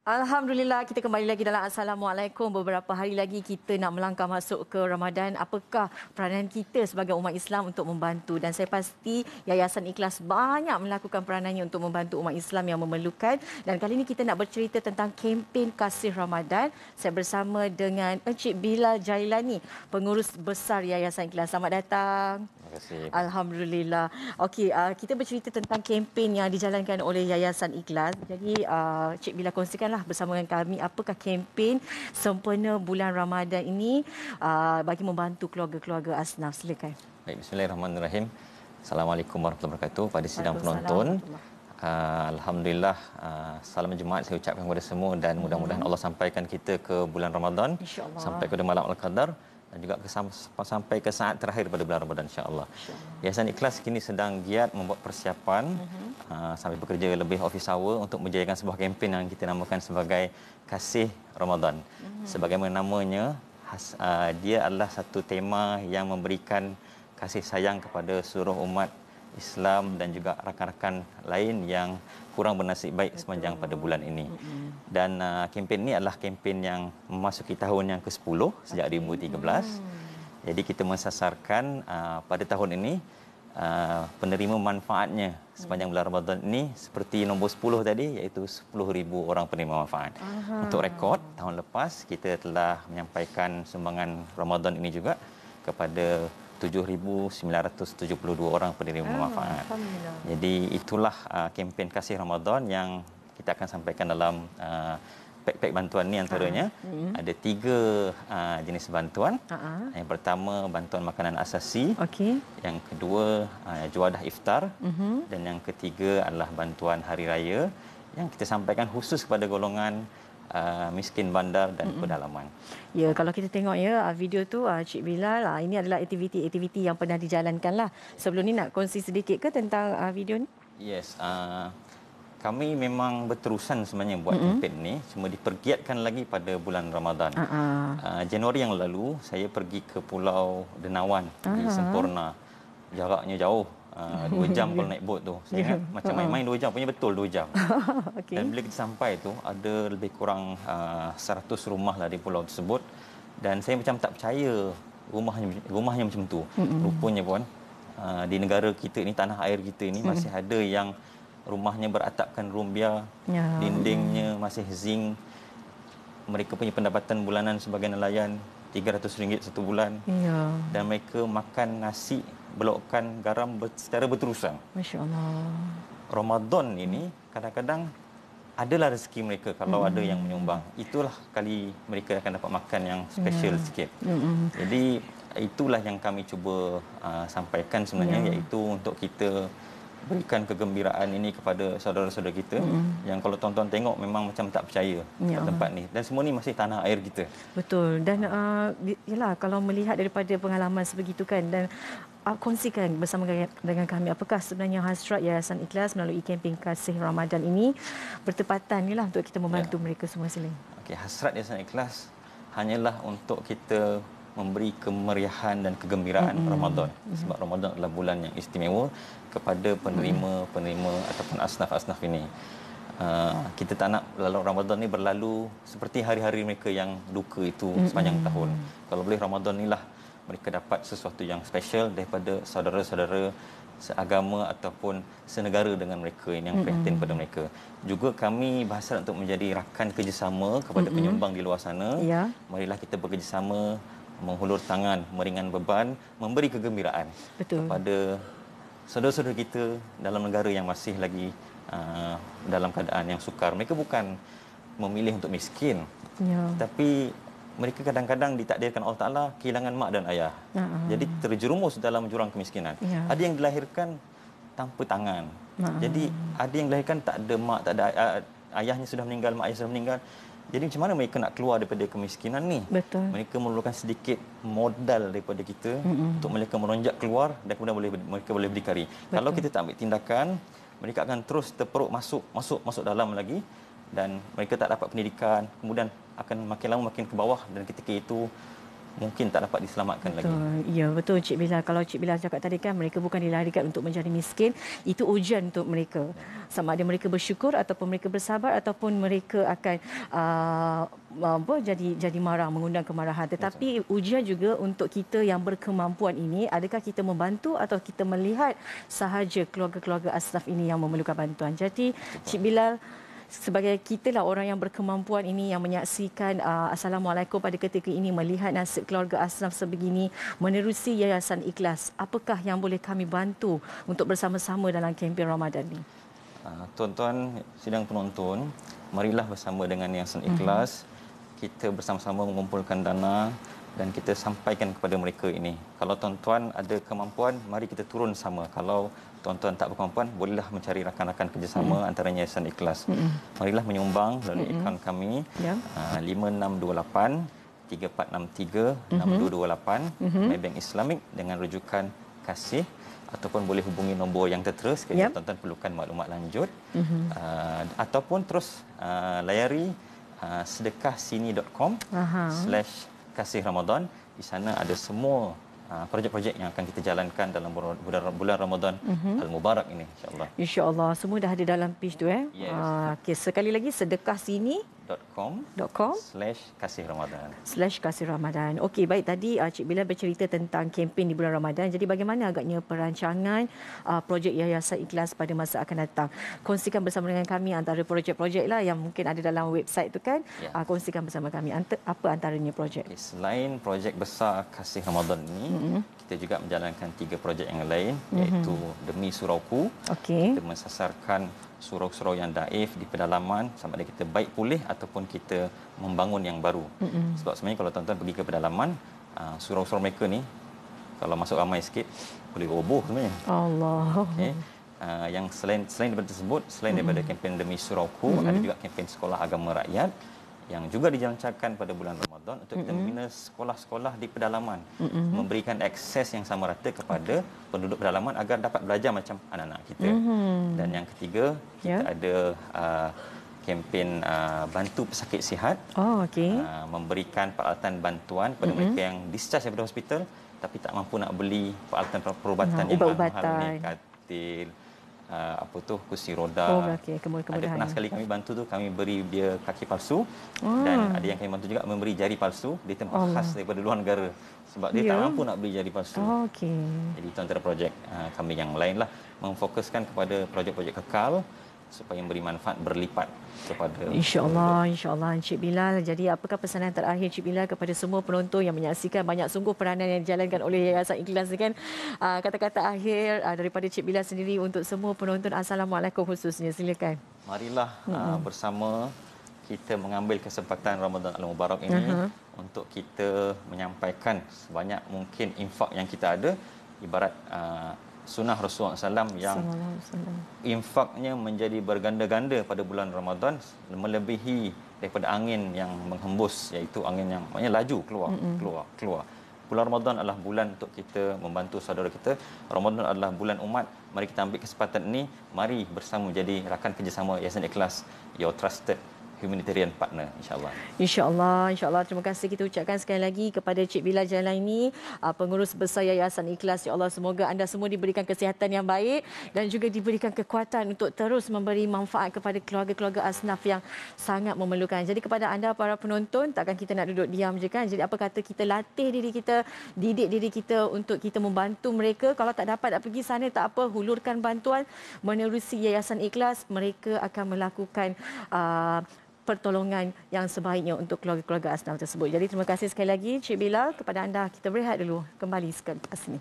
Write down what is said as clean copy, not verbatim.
Alhamdulillah, kita kembali lagi dalam Assalamualaikum. Beberapa hari lagi kita nak melangkah masuk ke Ramadan. Apakah peranan kita sebagai umat Islam untuk membantu? Dan saya pasti Yayasan Ikhlas banyak melakukan peranannya untuk membantu umat Islam yang memerlukan. Dan kali ini kita nak bercerita tentang kempen Kasih Ramadan. Saya bersama dengan Encik Bilal Jailani, pengurus besar Yayasan Ikhlas. Selamat datang. Terima kasih. Alhamdulillah. Okey, kita bercerita tentang kempen yang dijalankan oleh Yayasan Ikhlas. Jadi, Cik Bilal kongsikanlah bersama dengan kami apakah kempen sempena bulan Ramadan ini bagi membantu keluarga-keluarga asnaf. Silakan. Baik, bismillahirrahmanirrahim. Assalamualaikum warahmatullahi wabarakatuh. Pada sidang penonton, alhamdulillah, salam Jumaat saya ucapkan kepada semua dan mudah-mudahan Allah sampaikan kita ke bulan Ramadan, sampai ke malam Al-Qadar dan juga sampai ke saat terakhir pada bulan Ramadan, insya-Allah. Yayasan Ikhlas kini sedang giat membuat persiapan sambil bekerja lebih office hour untuk menjayakan sebuah kempen yang kita namakan sebagai Kasih Ramadan. Sebagaimana namanya, dia adalah satu tema yang memberikan kasih sayang kepada seluruh umat Islam dan juga rakan-rakan lain yang kurang bernasib baik sepanjang pada bulan ini. Dan kempen ini adalah kempen yang memasuki tahun yang ke-10 sejak 2013. Jadi kita mensasarkan pada tahun ini penerima manfaatnya sepanjang bulan Ramadan ini seperti nombor 10 tadi, iaitu 10,000 orang penerima manfaat. Untuk rekod, tahun lepas kita telah menyampaikan sumbangan Ramadan ini juga kepada 7,972 orang penerima manfaat. Jadi itulah kempen Kasih Ramadan yang kita akan sampaikan dalam pack-pack bantuan ni. Antaranya ada 3 jenis bantuan. Yang pertama, bantuan makanan asasi. Yang kedua, juadah iftar. Dan yang ketiga adalah bantuan hari raya yang kita sampaikan khusus kepada golongan miskin bandar dan pedalaman. Ya, kalau kita tengok ya video tu, Cik Bilal, ini adalah aktiviti-aktiviti yang pernah dijalankan lah. Sebelum ni nak kongsi sedikit ke tentang video ni? Yes, kami memang berterusan sebenarnya buat kempen ni, cuma dipergiatkan lagi pada bulan Ramadan. Januari yang lalu saya pergi ke Pulau Denawan di Semporna. Jaraknya jauh. 2 jam kalau naik bot tu. Saya ingat macam main-main 2 jam, punya betul 2 jam. Dan bila kita sampai tu, ada lebih kurang 100 rumah lah di pulau tersebut. Dan saya macam tak percaya rumahnya macam tu. Rupanya pun di negara kita ni, tanah air kita ni, masih ada yang rumahnya beratapkan rumbia, dindingnya masih zinc. Mereka punya pendapatan bulanan sebagai nelayan RM300 satu bulan. Dan mereka makan nasi belokan garam secara berterusan. Masya-Allah. Ramadan ini kadang-kadang adalah rezeki mereka kalau ada yang menyumbang. Itulah kali mereka akan dapat makan yang special sikit. Jadi itulah yang kami cuba sampaikan sebenarnya, iaitu untuk kita berikan kegembiraan ini kepada saudara-saudara kita yang kalau tuan-tuan tengok memang macam tak percaya kat tempat ni, dan semua ni masih tanah air kita. Betul. Dan yalah, kalau melihat daripada pengalaman sebegitu kan, dan kongsikan bersama dengan kami apakah sebenarnya hasrat Yayasan Ikhlas melalui kempen Kasih Ramadan ini bertepatan ni lah untuk kita membantu mereka semua. Silakan. Okey, hasrat Yayasan Ikhlas hanyalah untuk kita memberi kemeriahan dan kegembiraan Ramadan. Sebab Ramadan adalah bulan yang istimewa kepada penerima-penerima ataupun asnaf-asnaf ini. Kita tak nak lalu Ramadan ni berlalu seperti hari-hari mereka yang duka itu sepanjang tahun. Kalau boleh Ramadan ni lah mereka dapat sesuatu yang special daripada saudara-saudara seagama ataupun senegara dengan mereka yang prihatin pada mereka. Juga kami berhasrat untuk menjadi rakan kerjasama kepada penyumbang di luar sana. Marilah kita bekerjasama, menghulur tangan, meringan beban, memberi kegembiraan kepada saudara-saudara kita dalam negara yang masih lagi dalam keadaan yang sukar. Mereka bukan memilih untuk miskin, tapi mereka kadang-kadang ditakdirkan Allah Ta'ala kehilangan mak dan ayah. Jadi terjerumus dalam jurang kemiskinan. Ada yang dilahirkan tanpa tangan. Jadi ada yang dilahirkan tak ada mak, tak ada ayahnya sudah meninggal, mak ayah sudah meninggal. Jadi macam mana mereka nak keluar daripada kemiskinan ni? Mereka memerlukan sedikit modal daripada kita untuk mereka meronjak keluar dan kemudian mereka boleh berdikari. Kalau kita tak ambil tindakan, mereka akan terus terperuk masuk dalam lagi, dan mereka tak dapat pendidikan, kemudian akan makin lama makin ke bawah, dan ketika itu mungkin tak dapat diselamatkan lagi. Ya, betul Cik Bilal. Kalau Cik Bilal cakap tadi kan, mereka bukan dilahirkan untuk menjadi miskin, itu ujian untuk mereka. sama ada mereka bersyukur ataupun mereka bersabar ataupun mereka akan jadi marah, mengundang kemarahan. Tetapi ujian juga untuk kita yang berkemampuan ini, adakah kita membantu atau kita melihat sahaja keluarga-keluarga asnaf ini yang memerlukan bantuan. Jadi Cik Bilal, sebagai kita lah orang yang berkemampuan ini yang menyaksikan Assalamualaikum pada ketika ini, melihat nasib keluarga asnaf sebegini menerusi Yayasan Ikhlas, apakah yang boleh kami bantu untuk bersama-sama dalam kempen Ramadan ini? Tuan-tuan sidang penonton, marilah bersama dengan Yayasan Ikhlas, kita bersama-sama mengumpulkan dana dan kita sampaikan kepada mereka ini. Kalau tuan-tuan ada kemampuan, mari kita turun sama. Kalau tuan-tuan tak berkemampuan, bolehlah mencari rakan-rakan kerjasama antaranya Yayasan Ikhlas. Marilah menyumbang melalui akaun kami 5628 3463 6228 Maybank Islamic dengan rujukan kasih, ataupun boleh hubungi nombor yang tertera sekiranya tuan-tuan perlukan maklumat lanjut, ataupun terus layari sedekahsini.com/kasih Ramadan. Di sana ada semua projek-projek yang akan kita jalankan dalam bulan Ramadan Al-Mubarak ini, insya-Allah. Insya-Allah semua dah ada dalam page tu Yes. Okey, sekali lagi sedekahsini.com/kasih Ramadan. /kasih Ramadan. Okey, baik, tadi Cik Bilal bercerita tentang kempen di bulan Ramadan. Jadi bagaimana agaknya perancangan projek Yayasan Ikhlas pada masa akan datang? Kongsikan bersama dengan kami antara projek-projek lah yang mungkin ada dalam website tu kan. Kongsikan bersama kami apa antaranya projek. Okay, selain projek besar Kasih Ramadan ini, kita juga menjalankan 3 projek yang lain, iaitu Demi Surauku. Kita mensasarkan surau-surau yang daif di pedalaman, sama ada kita baik pulih ataupun kita membangun yang baru. Sebab sebenarnya kalau tuan-tuan pergi ke pedalaman, surau-surau mereka ni kalau masuk ramai sikit boleh roboh sebenarnya. Allah. Okay. Yang selain daripada tersebut, selain daripada kempen Demi Surauku, ada juga kempen Sekolah Agama Rakyat yang juga dijalankan pada bulan Ramadan untuk kita membina sekolah-sekolah di pedalaman, memberikan akses yang sama rata kepada penduduk pedalaman agar dapat belajar macam anak-anak kita. Dan yang ketiga, kita ada kempen Bantu Pesakit Sihat, memberikan peralatan bantuan kepada mereka yang discharge daripada hospital tapi tak mampu nak beli peralatan perubatan yang mahal ni, katil, kursi roda. Ada pernah sekali kami bantu tu, kami beri dia kaki palsu, dan ada yang kami bantu juga memberi jari palsu di tempat khas daripada luar negara sebab dia tak mampu nak beli jari palsu. Jadi itu antara projek kami yang lain lah, memfokuskan kepada projek-projek kekal supaya memberi manfaat berlipat kepada insya-Allah Encik Bilal. Jadi apakah pesanan terakhir Encik Bilal kepada semua penonton yang menyaksikan banyak sungguh peranan yang dijalankan oleh Yayasan Ikhlas kan? Kata-kata akhir daripada Encik Bilal sendiri untuk semua penonton Assalamualaikum khususnya, silakan. Marilah bersama kita mengambil kesempatan Ramadan Al-Mubarak ini untuk kita menyampaikan sebanyak mungkin infak yang kita ada, ibarat sunnah Rasulullah SAW yang infaknya menjadi berganda-ganda pada bulan Ramadan, melebihi daripada angin yang menghembus, iaitu angin yang maknanya laju keluar. Bulan Ramadan adalah bulan untuk kita membantu saudara kita. Ramadan adalah bulan umat. Mari kita ambil kesempatan ini, mari bersama menjadi rakan kerjasama Yayasan Ikhlas, your trusted humanitarian partner, insya-Allah. Insya-Allah. Terima kasih kita ucapkan sekali lagi kepada Cik Bilal Jalaini, pengurus besar Yayasan Ikhlas. Ya Allah, semoga anda semua diberikan kesihatan yang baik dan juga diberikan kekuatan untuk terus memberi manfaat kepada keluarga-keluarga asnaf yang sangat memerlukan. Jadi kepada anda para penonton, takkan kita nak duduk diam je kan. Jadi apa kata kita latih diri kita, didik diri kita untuk kita membantu mereka. Kalau tak dapat nak pergi sana, tak apa, hulurkan bantuan menerusi Yayasan Ikhlas. Mereka akan melakukan pertolongan yang sebaiknya untuk keluarga-keluarga asnaf tersebut. Jadi terima kasih sekali lagi Cik Bilal. Kepada anda, kita berehat dulu. Kembali selepas ini.